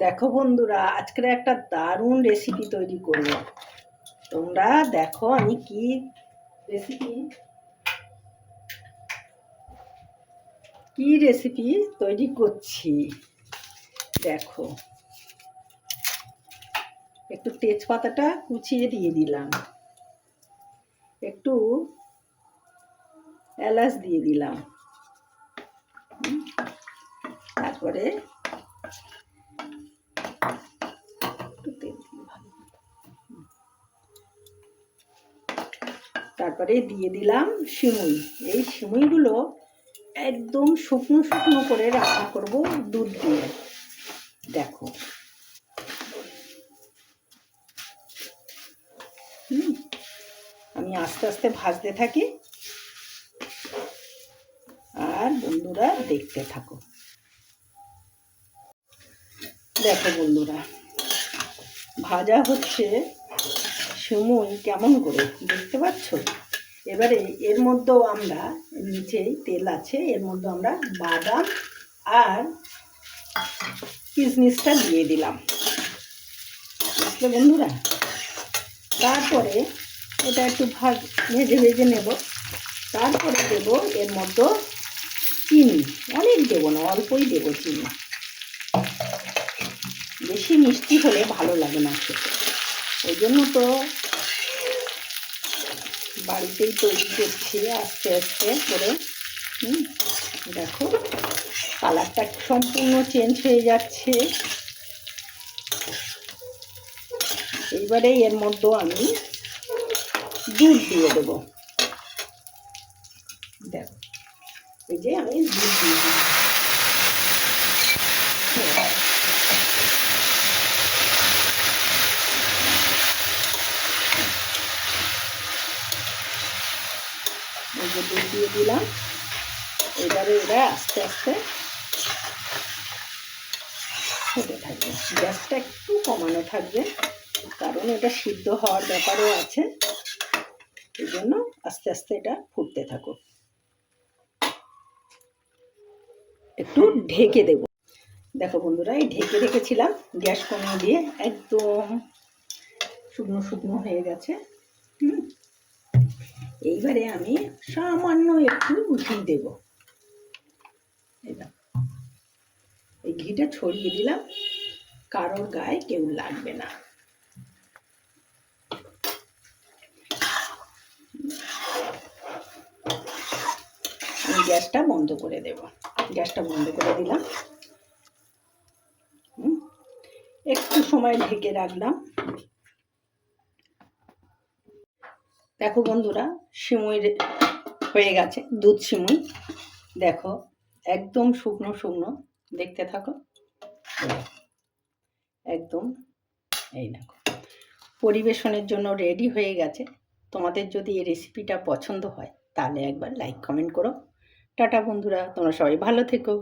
দেখো বন্ধুরা, আজকের একটা দারুণ রেসিপি তৈরি করব। তোমরা দেখো আমি কি রেসিপি তৈরি করছি। দেখো, একটু তেজপাতাটা কুচিয়ে দিয়ে দিলাম, একটু এলাচ দিয়ে দিলাম, তারপরে দিয়ে দিলাম সিমুই। এই সিমুইগুলো একদম শুকনো শুকনো করে রান্না করব দুধ দিয়ে। দেখো, আমি আস্তে আস্তে ভাজতে থাকি আর বন্ধুরা দেখতে থাকো। দেখো বন্ধুরা, ভাজা হচ্ছে সিমুই কেমন করে, দেখতে পাচ্ছ? এবারে এর মধ্যেও আমরা, নিচেই তেল আছে, এর মধ্যে আমরা বাদাম আর কিশমিশটা দিয়ে দিলাম, বুঝলে বন্ধুরা? তারপরে এটা একটু ভেজে ভেজে নেব। তারপরে দেব এর মধ্যে চিনি, অনেক দেবো না, অল্পই দেবো চিনি। বেশি মিষ্টি হলে ভালো লাগে না খেতে, ওই জন্য তো বাড়িতেই তৈরি করছি আস্তে আস্তে করে। দেখো, কালারটা সম্পূর্ণ চেঞ্জ হয়ে যাচ্ছে। এইবারে এর মধ্যে আমি দুধ দিয়ে দেবো। দেখো, এই যে আমি দুধ দিয়ে দিই। এই যে দুধ দিয়ে দিলাম। এবারে এরা আস্তে আস্তে হতে থাকবে। গ্যাসটা একটু কমানো থাকবে, কারণ এটা সিদ্ধ হওয়ার ব্যাপারও আছে, এই জন্য আস্তে আস্তে এটা ফুটতে থাকো। একটু ঢেকে দেব। দেখো বন্ধুরা, এই ঢেকে রেখেছিলাম, গ্যাস কমিয়ে দিয়ে একদম শুকনো শুকনো হয়ে গেছে। এইবারে আমি সামান্য একটু ঘি দেব। এই ঘিটা ছড়িয়ে দিলাম, কারোর গায়ে কেউ লাগবে না। গ্যাসটা বন্ধ করে দেব। গ্যাসটা বন্ধ করে দিলাম, একটু সময় ঢেকে রাখলাম। দেখো বন্ধুরা, সিমুই হয়ে গেছে, দুধ সিমুই। দেখো, একদম শুকনো শুকনো, দেখতে থাকো। একদম, এই দেখো, পরিবেশনের জন্য রেডি হয়ে গেছে। তোমাদের যদি এই রেসিপিটা পছন্দ হয় তাহলে একবার লাইক কমেন্ট করো। টাটা বন্ধুরা, তোমরা সবাই ভালো থেকো।